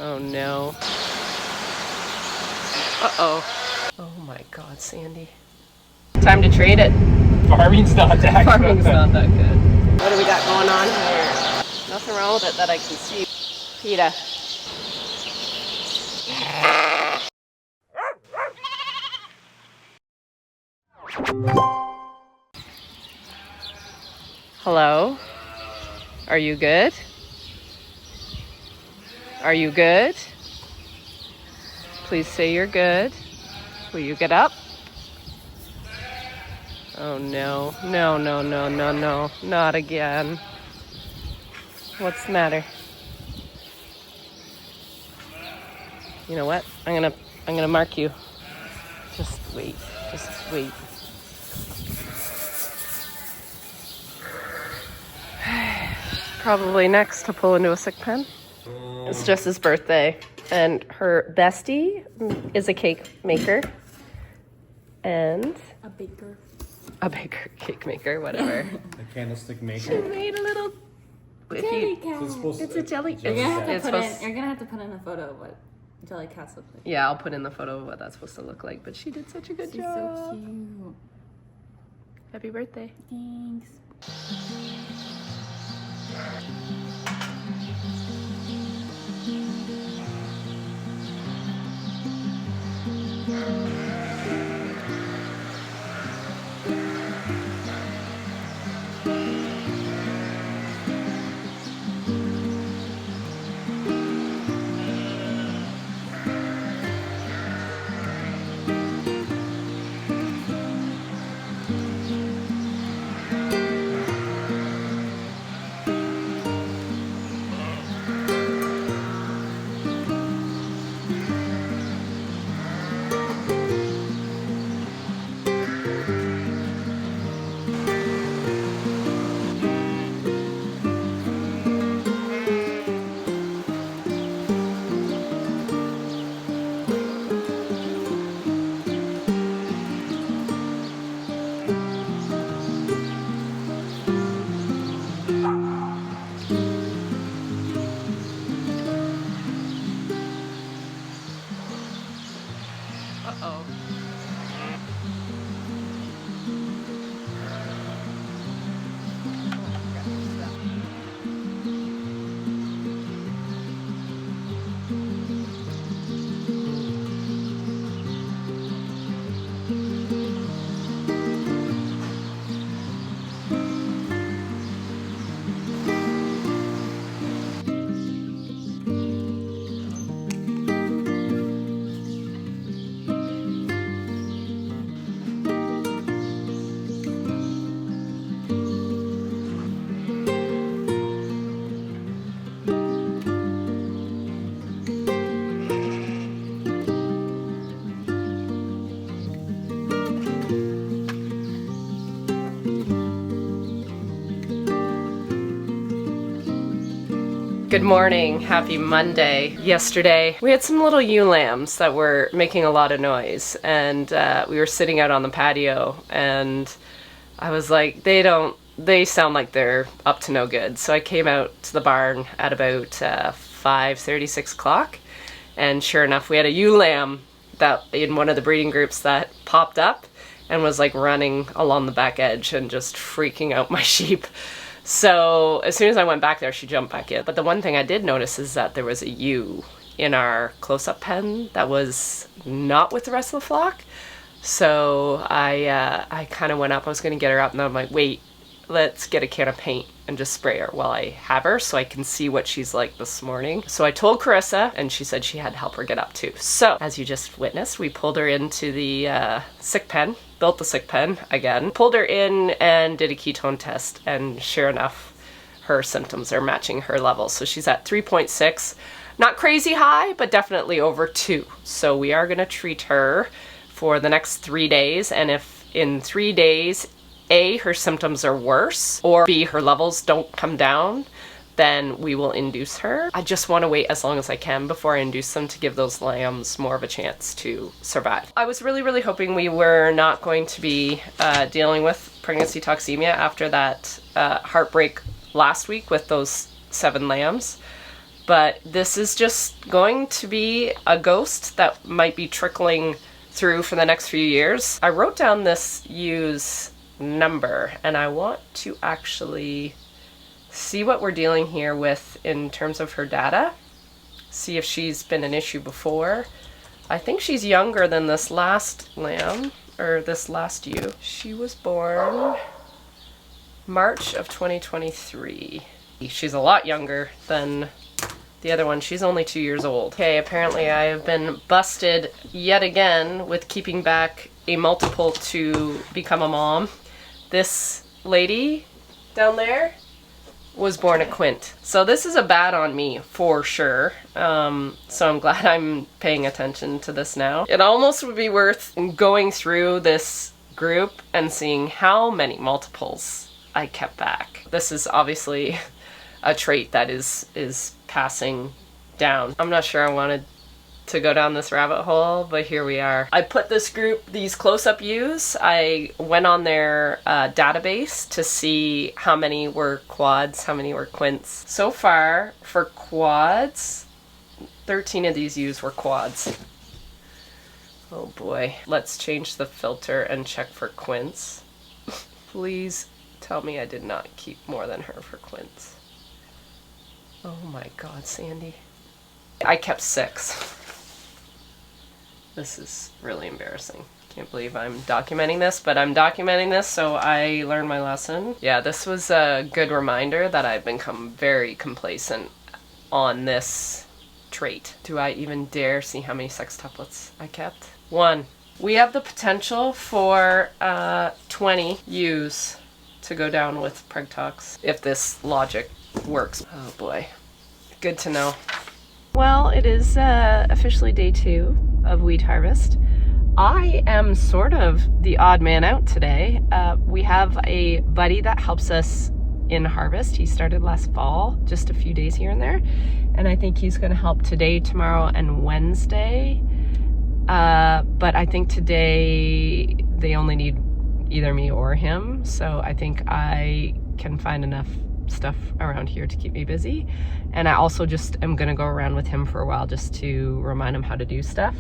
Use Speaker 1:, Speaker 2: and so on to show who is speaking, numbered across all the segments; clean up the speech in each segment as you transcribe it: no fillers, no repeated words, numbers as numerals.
Speaker 1: Oh no. Uh-oh. Oh my God, Sandy. Time to trade it.
Speaker 2: Farming's not that good.
Speaker 1: Farming's not that good. What do we got going on here? Nothing wrong with it that I can see. Pita. Hello? Are you good? Are you good? Please say you're good. Will you get up? Oh no. No, no, no, no, no. Not again. What's the matter? You know what? I'm gonna mark you. Just wait. Just wait. Probably next to pull into a sick pen. It's just his birthday, and her bestie is a cake maker. And
Speaker 3: a baker.
Speaker 1: A baker, cake maker, whatever.
Speaker 2: A candlestick maker.
Speaker 1: She made a little
Speaker 3: Jelly cat.
Speaker 1: It's a jelly.
Speaker 3: You're gonna have to put in a photo of what jelly cats look like.
Speaker 1: Yeah, I'll put in the photo of what that's supposed to look like. But she did such a good job.
Speaker 3: So cute.
Speaker 1: Happy birthday.
Speaker 3: Thanks.
Speaker 1: Uh-oh. Good morning, happy Monday. Yesterday, we had some little ewe lambs that were making a lot of noise, and we were sitting out on the patio, and I was like, they sound like they're up to no good. So I came out to the barn at about 5:30, 6 o'clock, and sure enough, we had a ewe lamb that in one of the breeding groups that popped up and was like running along the back edge and just freaking out my sheep. So as soon as I went back there, she jumped back in. But the one thing I did notice is that there was a ewe in our close-up pen that was not with the rest of the flock. So I kind of went up. I was going to get her up, and I'm like, wait, let's get a can of paint and just spray her while I have her so I can see what she's like this morning. So I told Carissa, and she said she had to help her get up too. So as you just witnessed, we pulled her into the sick pen, built the sick pen again, pulled her in and did a ketone test, and sure enough, her symptoms are matching her levels. So she's at 3.6, not crazy high, but definitely over 2. So we are gonna treat her for the next 3 days, and if in 3 days, A, her symptoms are worse, or B, her levels don't come down, then we will induce her. I just want to wait as long as I can before I induce them to give those lambs more of a chance to survive. I was really, really hoping we were not going to be dealing with pregnancy toxemia after that heartbreak last week with those 7 lambs. But this is just going to be a ghost that might be trickling through for the next few years. I wrote down this use number, and I want to actually see what we're dealing here with in terms of her data. See if she's been an issue before. I think she's younger than this last lamb, or this last ewe. She was born March of 2023. She's a lot younger than the other one. She's only 2 years old. Okay, apparently I have been busted yet again with keeping back a multiple to become a mom. This lady down there was born a quint. So this is a bad on me for sure. So I'm glad I'm paying attention to this now. It almost would be worth going through this group and seeing how many multiples I kept back. This is obviously a trait that is passing down. I'm not sure I wanted to go down this rabbit hole, but here we are. I put this group, these close-up ewes, I went on their database to see how many were quads, how many were quints. So far, for quads, 13 of these ewes were quads. Oh boy. Let's change the filter and check for quints. Please tell me I did not keep more than her for quints. Oh my God, Sandy. I kept 6. This is really embarrassing. Can't believe I'm documenting this, but I'm documenting this so I learned my lesson. Yeah, this was a good reminder that I've become very complacent on this trait. Do I even dare see how many sextuplets I kept? 1. We have the potential for 20 ewes to go down with PregTox if this logic works. Oh boy. Good to know. Well, it is officially day 2 of wheat harvest. I am sort of the odd man out today. We have a buddy that helps us in harvest. He started last fall, just a few days here and there. And I think he's going to help today, tomorrow, and Wednesday. But I think today they only need either me or him. So I think I can find enough stuff around here to keep me busy. And I also just am gonna go around with him for a while just to remind him how to do stuff.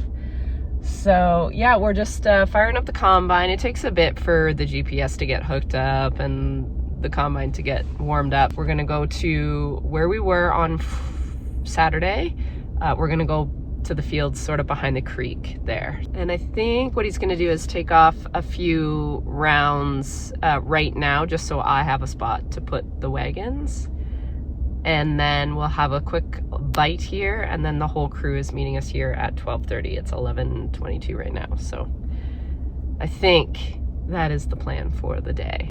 Speaker 1: So yeah, we're just firing up the combine. It takes a bit for the GPS to get hooked up and the combine to get warmed up. We're gonna go to where we were on Saturday. We're gonna go to the fields sort of behind the creek there. And I think what he's gonna do is take off a few rounds right now, just so I have a spot to put the wagons. And then we'll have a quick bite here, and then the whole crew is meeting us here at 12:30. It's 11:22 right now. So I think that is the plan for the day.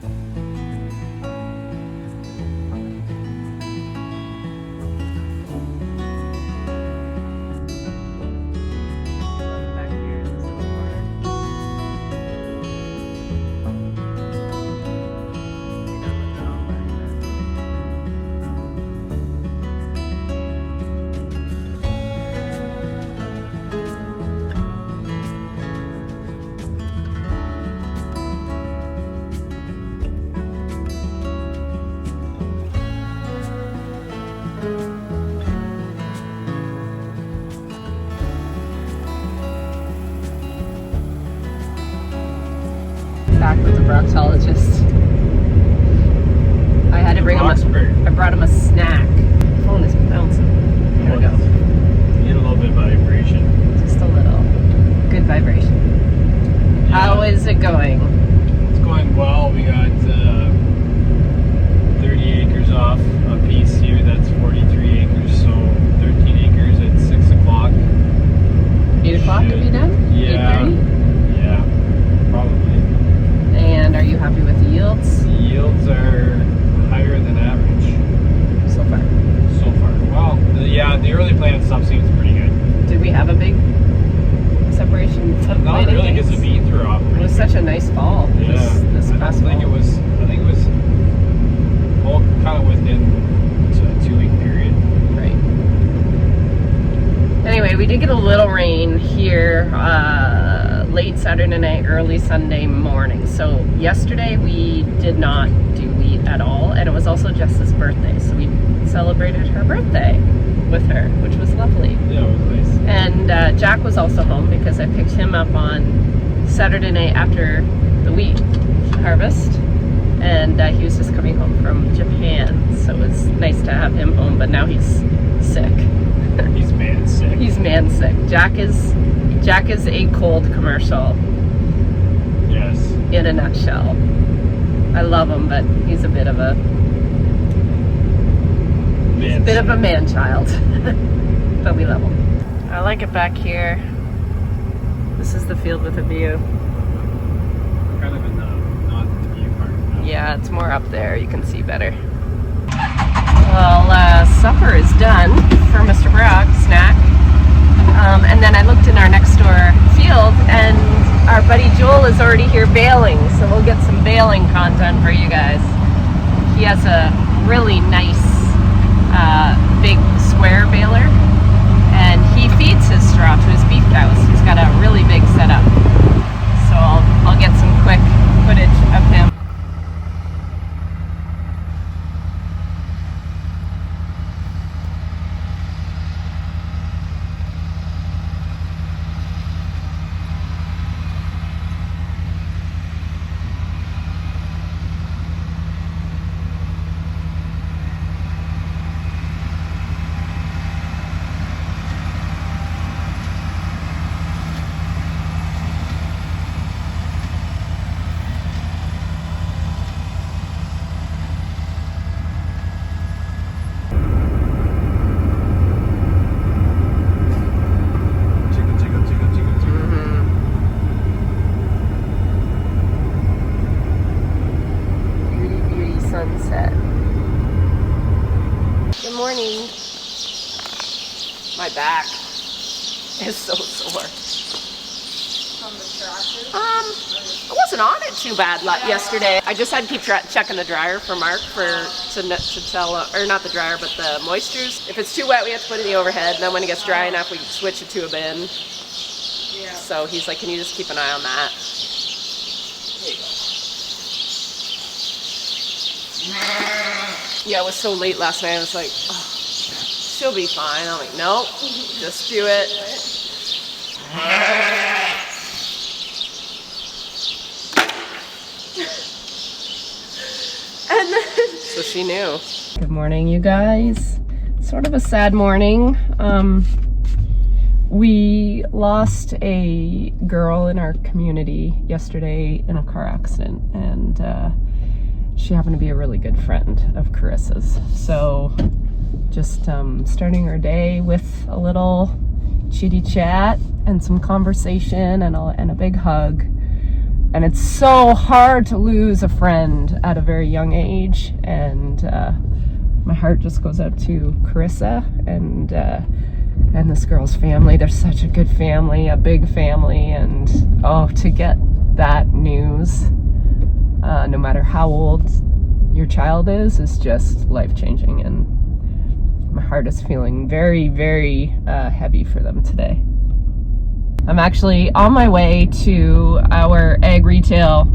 Speaker 1: Back with the proctologist. I had to bring him I brought him a snack. The phone is bouncing. There we go.
Speaker 2: Need a little bit of vibration.
Speaker 1: Just a little. Good vibration.
Speaker 2: Yeah.
Speaker 1: How is it going?
Speaker 2: It's going well. We got 30 acres off a piece here. That's 43 acres. So 13 acres at 6 o'clock.
Speaker 1: 8 o'clock to be done?
Speaker 2: Yeah.
Speaker 1: 8:30?
Speaker 2: Yeah. Probably.
Speaker 1: And are you happy with the yields?
Speaker 2: The yields are higher than average
Speaker 1: So far.
Speaker 2: so far. Well, the early plant stuff seems pretty good.
Speaker 1: Did we have a big separation of
Speaker 2: Not
Speaker 1: planting
Speaker 2: really, because
Speaker 1: things?
Speaker 2: the beans were off.
Speaker 1: It was such a nice fall.
Speaker 2: Yeah.
Speaker 1: This
Speaker 2: I
Speaker 1: past
Speaker 2: don't think
Speaker 1: fall.
Speaker 2: I think it was all kind of within a 2-week period.
Speaker 1: Right. Anyway, we did get a little rain here late Saturday night, early Sunday morning. So yesterday we did not do wheat at all, and it was also Jess's birthday, so we celebrated her birthday with her, which was lovely.
Speaker 2: Yeah, it was nice.
Speaker 1: And Jack was also home because I picked him up on Saturday night after the wheat harvest, and he was just coming home from Japan, so it was nice to have him home, but now he's sick.
Speaker 2: He's man sick.
Speaker 1: He's man sick. Jack is a cold commercial.
Speaker 2: Yes.
Speaker 1: In a nutshell. I love him, but he's a bit of a man child. But we love him. I like it back here. This is the field with a view.
Speaker 2: Kind of in the not the view part now.
Speaker 1: Yeah, it's more up there. You can see better. Well, supper is done for Mr. Brock, snack. And then I looked in our next door field, and our buddy Joel is already here baling, so we'll get some baling content for you guys. He has a really nice big square baler, and he feeds his straw to his beef cows. He's got a really big setup. So I'll get some quick footage of him. Sunset. Good morning. My back is so sore.
Speaker 3: From the tractor?
Speaker 1: I wasn't on it too bad yesterday. I just had to keep checking the dryer for Mark to tell, or not the dryer, but the moistures. If it's too wet, we have to put it in the overhead. And then when it gets dry enough, we switch it to a bin.
Speaker 3: Yeah.
Speaker 1: So he's like, can you just keep an eye on that? There you go. Yeah, it was so late last night. I was like, oh, she'll be fine. I'm like, nope, just do it. And then, so she knew. Good morning, you guys. Sort of a sad morning. We lost a girl in our community yesterday in a car accident, and she happened to be a really good friend of Carissa's. So just starting our day with a little chitty chat and some conversation and a big hug. And it's so hard to lose a friend at a very young age. And my heart just goes out to Carissa and this girl's family. They're such a good family, a big family. And to get that news, no matter how old your child is just life-changing, and my heart is feeling very, very heavy for them today. I'm actually on my way to our egg retail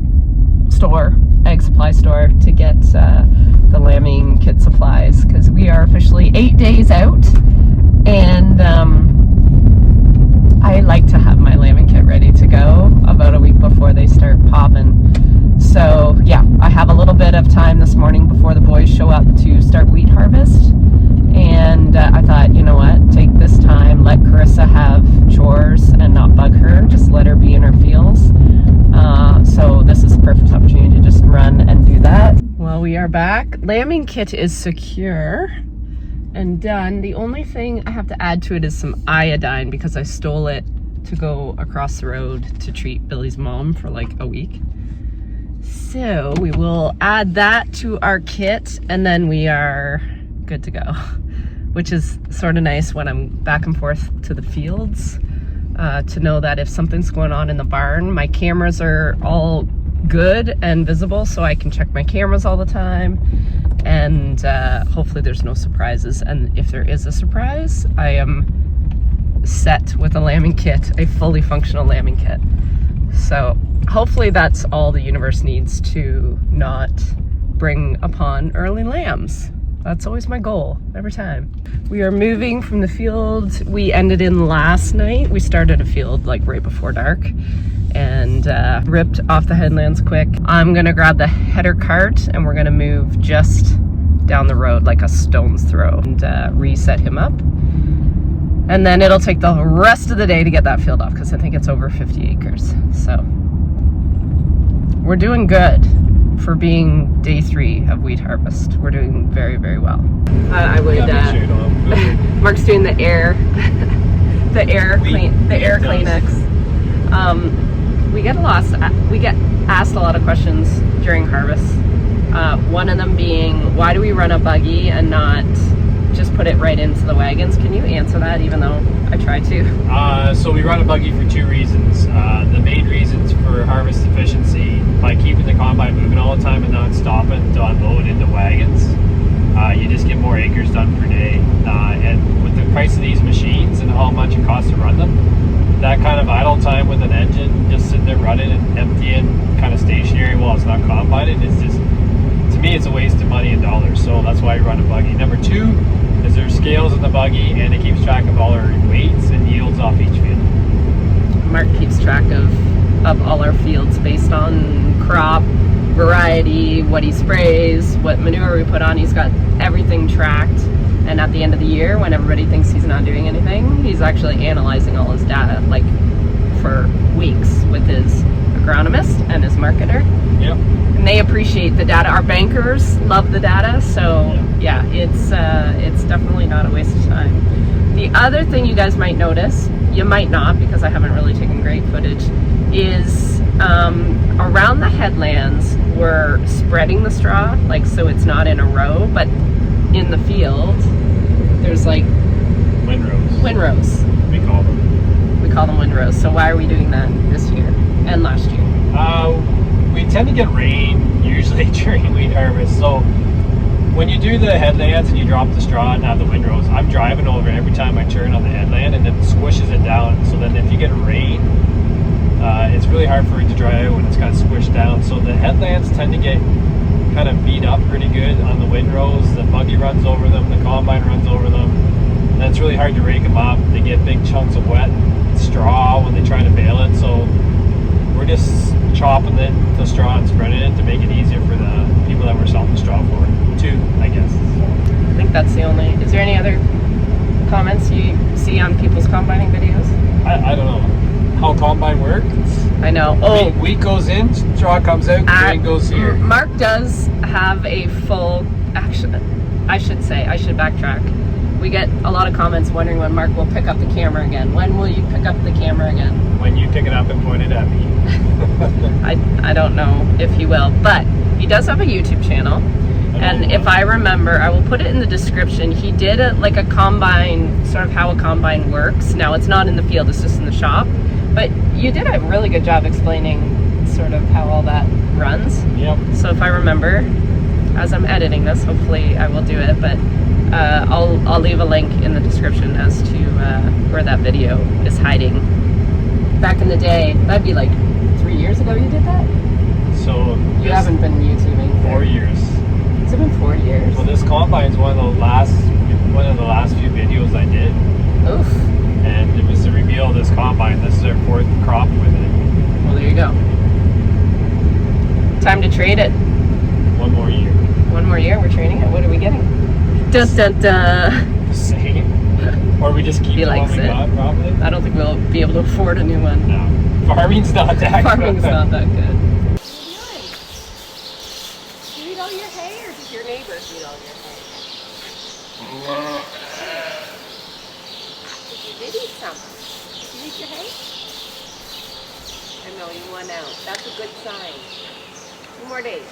Speaker 1: store, egg supply store, to get the lambing kit supplies, because we are officially 8 days out, and I like to have my lambing kit ready to go about a week before they start popping. So yeah, I have a little bit of time this morning before the boys show up to start wheat harvest, and I thought, you know what, take this time, let Carissa have chores and not bug her, just let her be in her fields. So this is a perfect opportunity to just run and do that. Well, we are back. Lambing kit is secure and done. The only thing I have to add to it is some iodine, because I stole it to go across the road to treat Billy's mom for like a week. So we will add that to our kit, and then we are good to go, which is sort of nice when I'm back and forth to the fields, to know that if something's going on in the barn, my cameras are all good and visible, so I can check my cameras all the time, and hopefully there's no surprises. And if there is a surprise, I am set with a lambing kit, a fully functional lambing kit. So hopefully that's all the universe needs to not bring upon early lambs. That's always my goal, every time. We are moving from the field we ended in last night. We started a field like right before dark and ripped off the headlands quick. I'm gonna grab the header cart and we're gonna move just down the road like a stone's throw and reset him up. And then it'll take the rest of the day to get that field off because I think it's over 50 acres. So we're doing good. For being day 3 of wheat harvest, we're doing very, very well. I would. Mark's doing the air, the air Kleenex. We get asked a lot of questions during harvest. One of them being, why do we run a buggy and not just put it right into the wagons? Can you answer that, even though I try to?
Speaker 2: So we run a buggy for 2 reasons. The main reasons for harvest efficiency, by keeping the combine moving all the time and not stopping to unload into wagons, you just get more acres done per day. And with the price of these machines and how much it costs to run them, that kind of idle time with an engine just sitting there running and emptying, kind of stationary while it's not combined, it's just, to me, it's a waste of money and dollars. So that's why we run a buggy. Number 2 is there's scales in the buggy and it keeps track of all our weights and yields off each field.
Speaker 1: Mark keeps track of all our fields based on crop, variety, what he sprays, what manure we put on. He's got everything tracked. And at the end of the year, when everybody thinks he's not doing anything, he's actually analyzing all his data, like for weeks with his agronomist and his marketer.
Speaker 2: Yep.
Speaker 1: And they appreciate the data. Our bankers love the data, so yeah, it's definitely not a waste of time. The other thing you guys might notice, you might not because I haven't really taken great footage, is around the headlands we're spreading the straw, like so it's not in a row, but in the field there's like windrows.
Speaker 2: We call them.
Speaker 1: We call them windrows. So why are we doing that this year and last year?
Speaker 2: We tend to get rain usually during wheat harvest. So when you do the headlands and you drop the straw and have the windrows, I'm driving over every time I turn on the headland and it squishes it down. So then if you get rain, it's really hard for it to dry out when it's kind of squished down. So the headlands tend to get kind of beat up pretty good on the windrows. The buggy runs over them, the combine runs over them, and it's really hard to rake them up. They get big chunks of wet straw when they try to bale it. So we're just chopping the straw and spreading it to make it easier for the people that we're selling the straw for too, I guess. So.
Speaker 1: I think that's the only. Is there any other comments you see on people's combining videos?
Speaker 2: I don't know how combine works.
Speaker 1: I know. Oh,
Speaker 2: wheat goes in, straw comes out, grain goes here.
Speaker 1: Mark does have a full. Actually, I should backtrack. We get a lot of comments wondering when Mark will pick up the camera again. When will you pick up the camera again?
Speaker 2: When you pick it up and point it at me.
Speaker 1: I don't know if he will, but he does have a YouTube channel. And if I remember, I will put it in the description. He did a combine, sort of how a combine works. Now it's not in the field, it's just in the shop. But you did a really good job explaining sort of how all that runs.
Speaker 2: Yep.
Speaker 1: So if I remember, as I'm editing this, hopefully I will do it. But I'll leave a link in the description as to where that video is hiding. Back in the day, that'd be like 3 years ago you did that?
Speaker 2: So
Speaker 1: you haven't been YouTubing?
Speaker 2: 4 years.
Speaker 1: It's been 4 years.
Speaker 2: Well, this combine's one of the last few videos I did.
Speaker 1: Oof.
Speaker 2: And it was the reveal of this combine. This is our 4th crop with it.
Speaker 1: Well, there you go. Time to trade it.
Speaker 2: 1 more year.
Speaker 1: 1 more year? We're trading it? What are we getting? Dun dun dun.
Speaker 2: The same. Or we just keep
Speaker 1: he
Speaker 2: the one
Speaker 1: likes
Speaker 2: we
Speaker 1: it.
Speaker 2: got, probably.
Speaker 1: I don't think we'll be able to afford a new one.
Speaker 2: No. Farming's not that
Speaker 1: Farming's
Speaker 2: good.
Speaker 1: not that good. Do you eat all your hay, or does your neighbors eat all your hay? You did eat some. Did you eat your hay? I know, you won out. That's a good sign. 2 more days.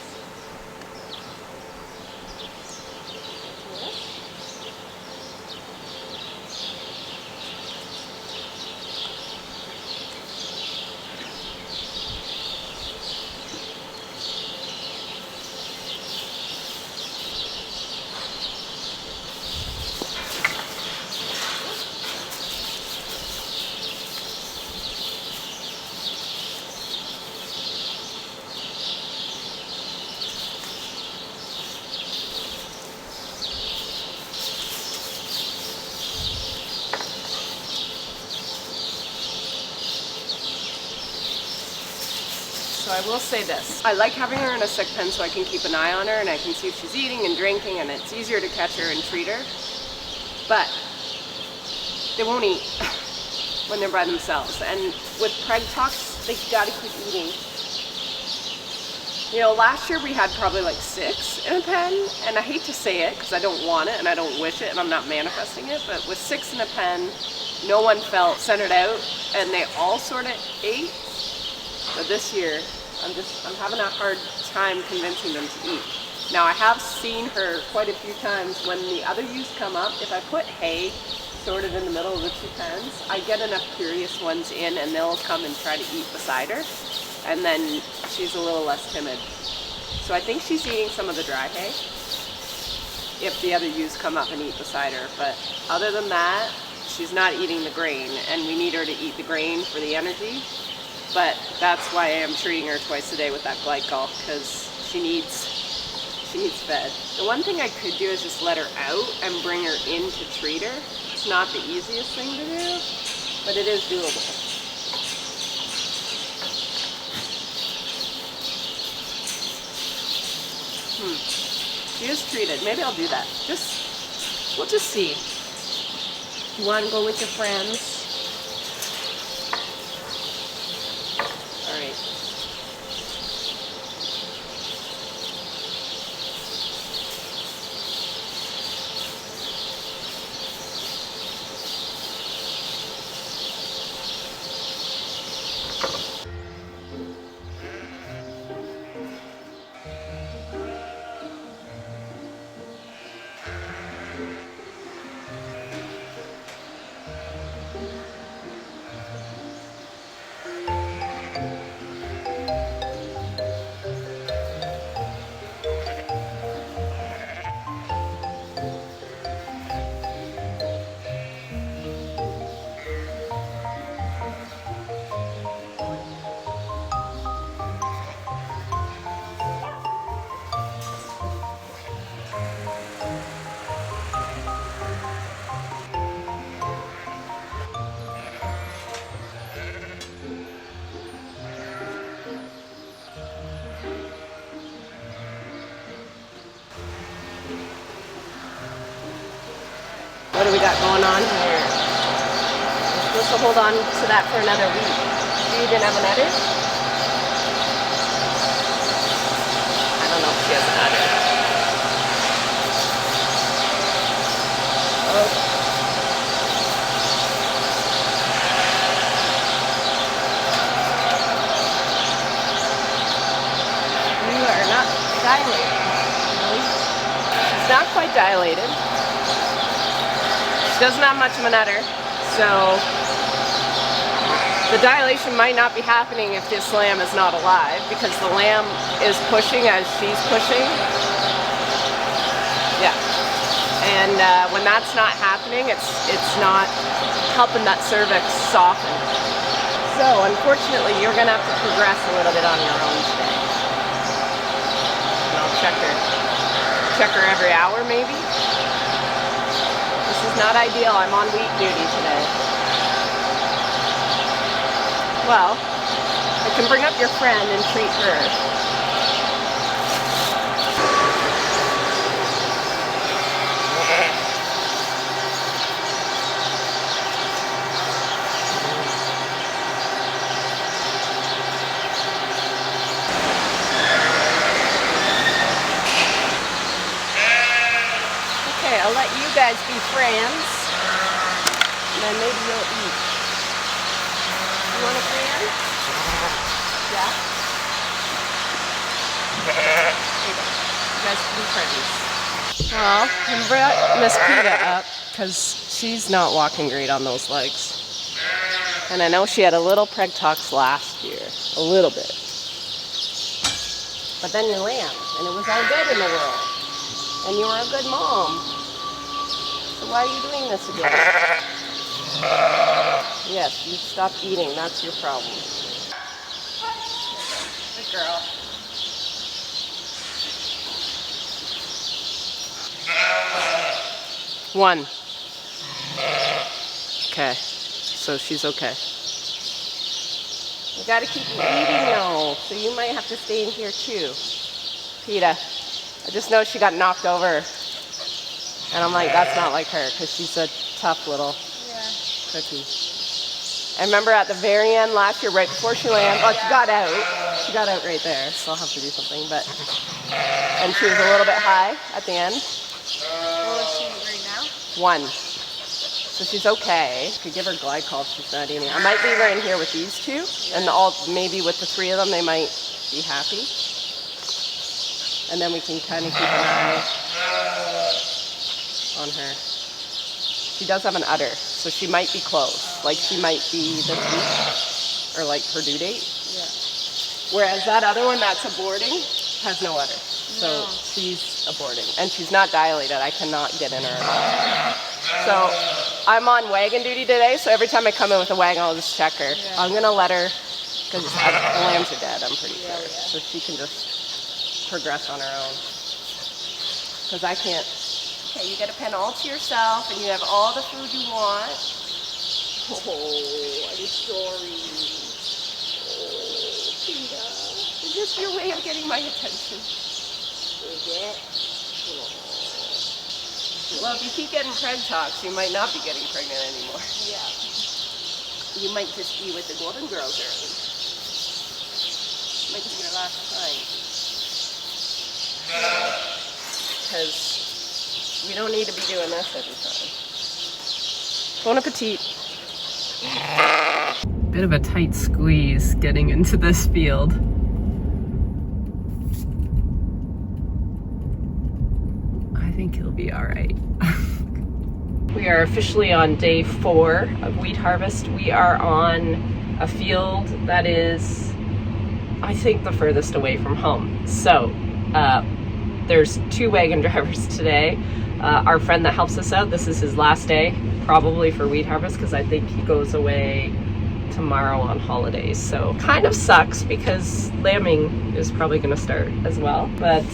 Speaker 1: So I will say this. I like having her in a sick pen so I can keep an eye on her and I can see if she's eating and drinking, and it's easier to catch her and treat her. But they won't eat when they're by themselves. And with preg tox, they gotta keep eating. You know, last year we had probably like 6 in a pen, and I hate to say it because I don't want it and I don't wish it and I'm not manifesting it, but with 6 in a pen, no one felt centered out and they all sort of ate. But this year, I'm having a hard time convincing them to eat. Now I have seen her quite a few times when the other ewes come up. If I put hay sort of in the middle of the 2 pens, I get enough curious ones in and they'll come and try to eat beside her. And then she's a little less timid. So I think she's eating some of the dry hay if the other ewes come up and eat beside her. But other than that, she's not eating the grain, and we need her to eat the grain for the energy. But that's why I am treating her twice a day with that glycol, because she needs fed. The one thing I could do is just let her out and bring her in to treat her. It's not the easiest thing to do, but it is doable. She is treated. Maybe I'll do that. We'll just see. You want to go with your friends? All right. What do we got going on here? We're supposed to hold on to that for another week. She didn't have an udder? I don't know if she has an udder. Oh. You are not dilated. Really? She's not quite dilated. Doesn't have much of an udder, so the dilation might not be happening if this lamb is not alive, because the lamb is pushing as she's pushing. Yeah, and when that's not happening, it's not helping that cervix soften. So unfortunately, you're gonna have to progress a little bit on your own today. And I'll check her every hour maybe. This is not ideal. I'm on wheat duty today. Well, I can bring up your friend and treat her. I'll let you guys be friends, and then maybe you'll eat. You want a friend? Yeah? Here you go. You guys can be friends. Well, I brought Miss Pita up because she's not walking great on those legs. And I know she had a little preg tox last year, a little bit. But then you lamb, and it was all good in the world. And you were a good mom. So why are you doing this again? Yes, you stop eating. That's your problem. Good girl. One. Okay. So she's okay. You gotta keep eating though, so you might have to stay in here too. Pita, I just know she got knocked over. And I'm like, that's not like her, because she's a tough little cookie. I remember at the very end last year, right before she landed, oh, she got out. She got out right there, so I'll have to do something, but, and she was a little bit high at the end.
Speaker 3: What is she right now?
Speaker 1: 1. So she's okay. Could give her glycol if she's not eating. I might leave her in here with these 2, and maybe with the 3 of them, they might be happy. And then we can kind of keep an eye on her. She does have an udder, so she might be close. Like she might be this week, or like her due date.
Speaker 3: Yeah.
Speaker 1: Whereas that other one that's aborting has no udder. So she's aborting. And she's not dilated. I cannot get in her at all. So I'm on wagon duty today, so every time I come in with a wagon, I'll just check her.
Speaker 3: Yeah.
Speaker 1: I'm gonna let her, because the lambs are dead, I'm pretty sure. So she can just progress on her own. Because I can't. Okay, you get a pen all to yourself, and you have all the food you want. Oh, I'm sorry. Oh, Pita. Is this your way of getting my attention? Is it? Oh. Well, if you keep getting preg talks, you might not be getting pregnant anymore.
Speaker 3: Yeah.
Speaker 1: You might just be with the Golden Girls early. Might be your last time. Because we don't need to be doing this every time. Bon appetit. Bit of a tight squeeze getting into this field. I think he'll be all right. We are officially on day 4 of wheat harvest. We are on a field that is, I think, the furthest away from home. So there's 2 wagon drivers today. Our friend that helps us out, this is his last day, probably for wheat harvest, because I think he goes away tomorrow on holidays. So kind of sucks because lambing is probably going to start as well. But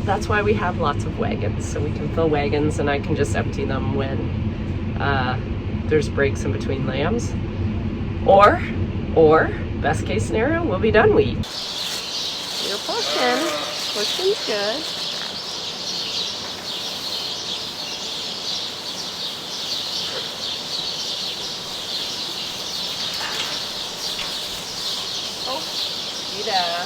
Speaker 1: that's why we have lots of wagons, so we can fill wagons and I can just empty them when there's breaks in between lambs. Or best case scenario, we'll be done wheat. You're pushing. Pushing's good. Yeah.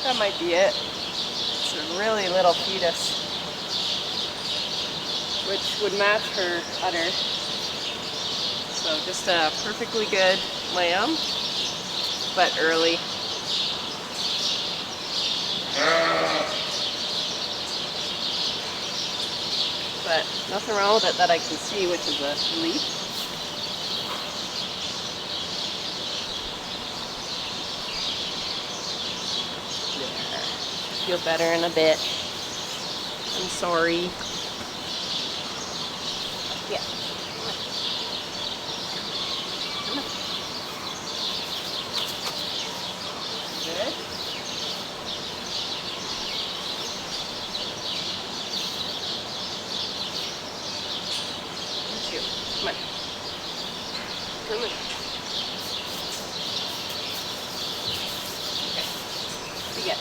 Speaker 1: That might be it. It's a really little fetus, which would match her udder. So just a perfectly good lamb, but early. But nothing wrong with it that I can see, which is a relief. Feel better in a bit. I'm sorry. Yeah. Come on. Good. You too. Come on. Come on. Okay. Begin.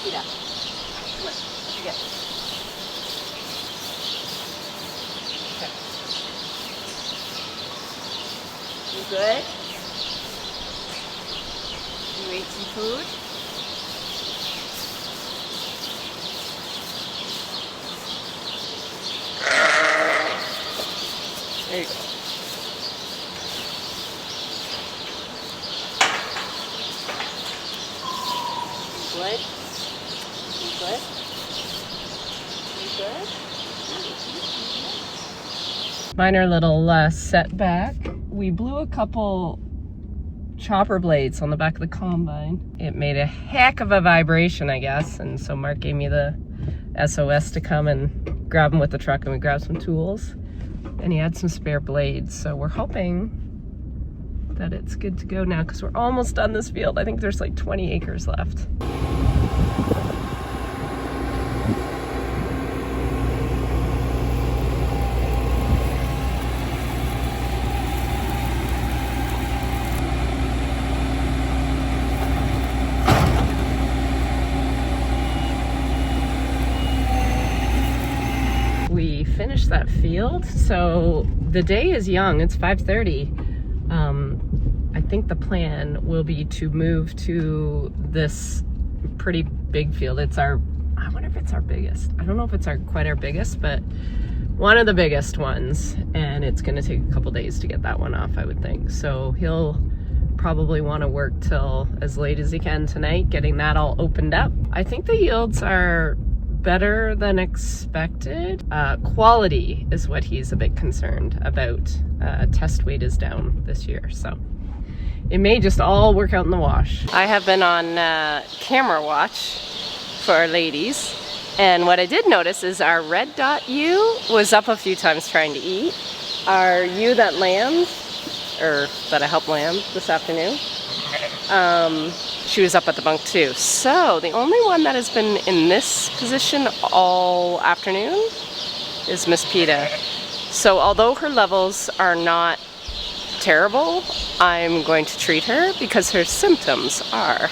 Speaker 1: Pita. Come on, again. Okay. You good? You ate some food? There you go. You good? Good? You good? Minor little setback. We blew a couple chopper blades on the back of the combine. It made a heck of a vibration, I guess, and so Mark gave me the SOS to come and grab them with the truck, and we grabbed some tools, and he had some spare blades, so we're hoping that it's good to go now because we're almost done this field. I think there's like 20 acres left. We finished that field, so the day is young. It's 5:30. I think the plan will be to move to this pretty big field. It's our, I wonder if it's our biggest. I don't know if it's quite our biggest, but one of the biggest ones, and it's gonna take a couple days to get that one off, I would think. So he'll probably want to work till as late as he can tonight, getting that all opened up. I think the yields are better than expected. Quality is what he's a bit concerned about. Test weight is down this year, so it may just all work out in the wash. I have been on camera watch for our ladies, and what I did notice is our red dot ewe was up a few times trying to eat. Our ewe that lambed, or that I helped lamb this afternoon, she was up at the bunk too. So the only one that has been in this position all afternoon is Miss Pita. So although her levels are not terrible, I'm going to treat her because her symptoms are.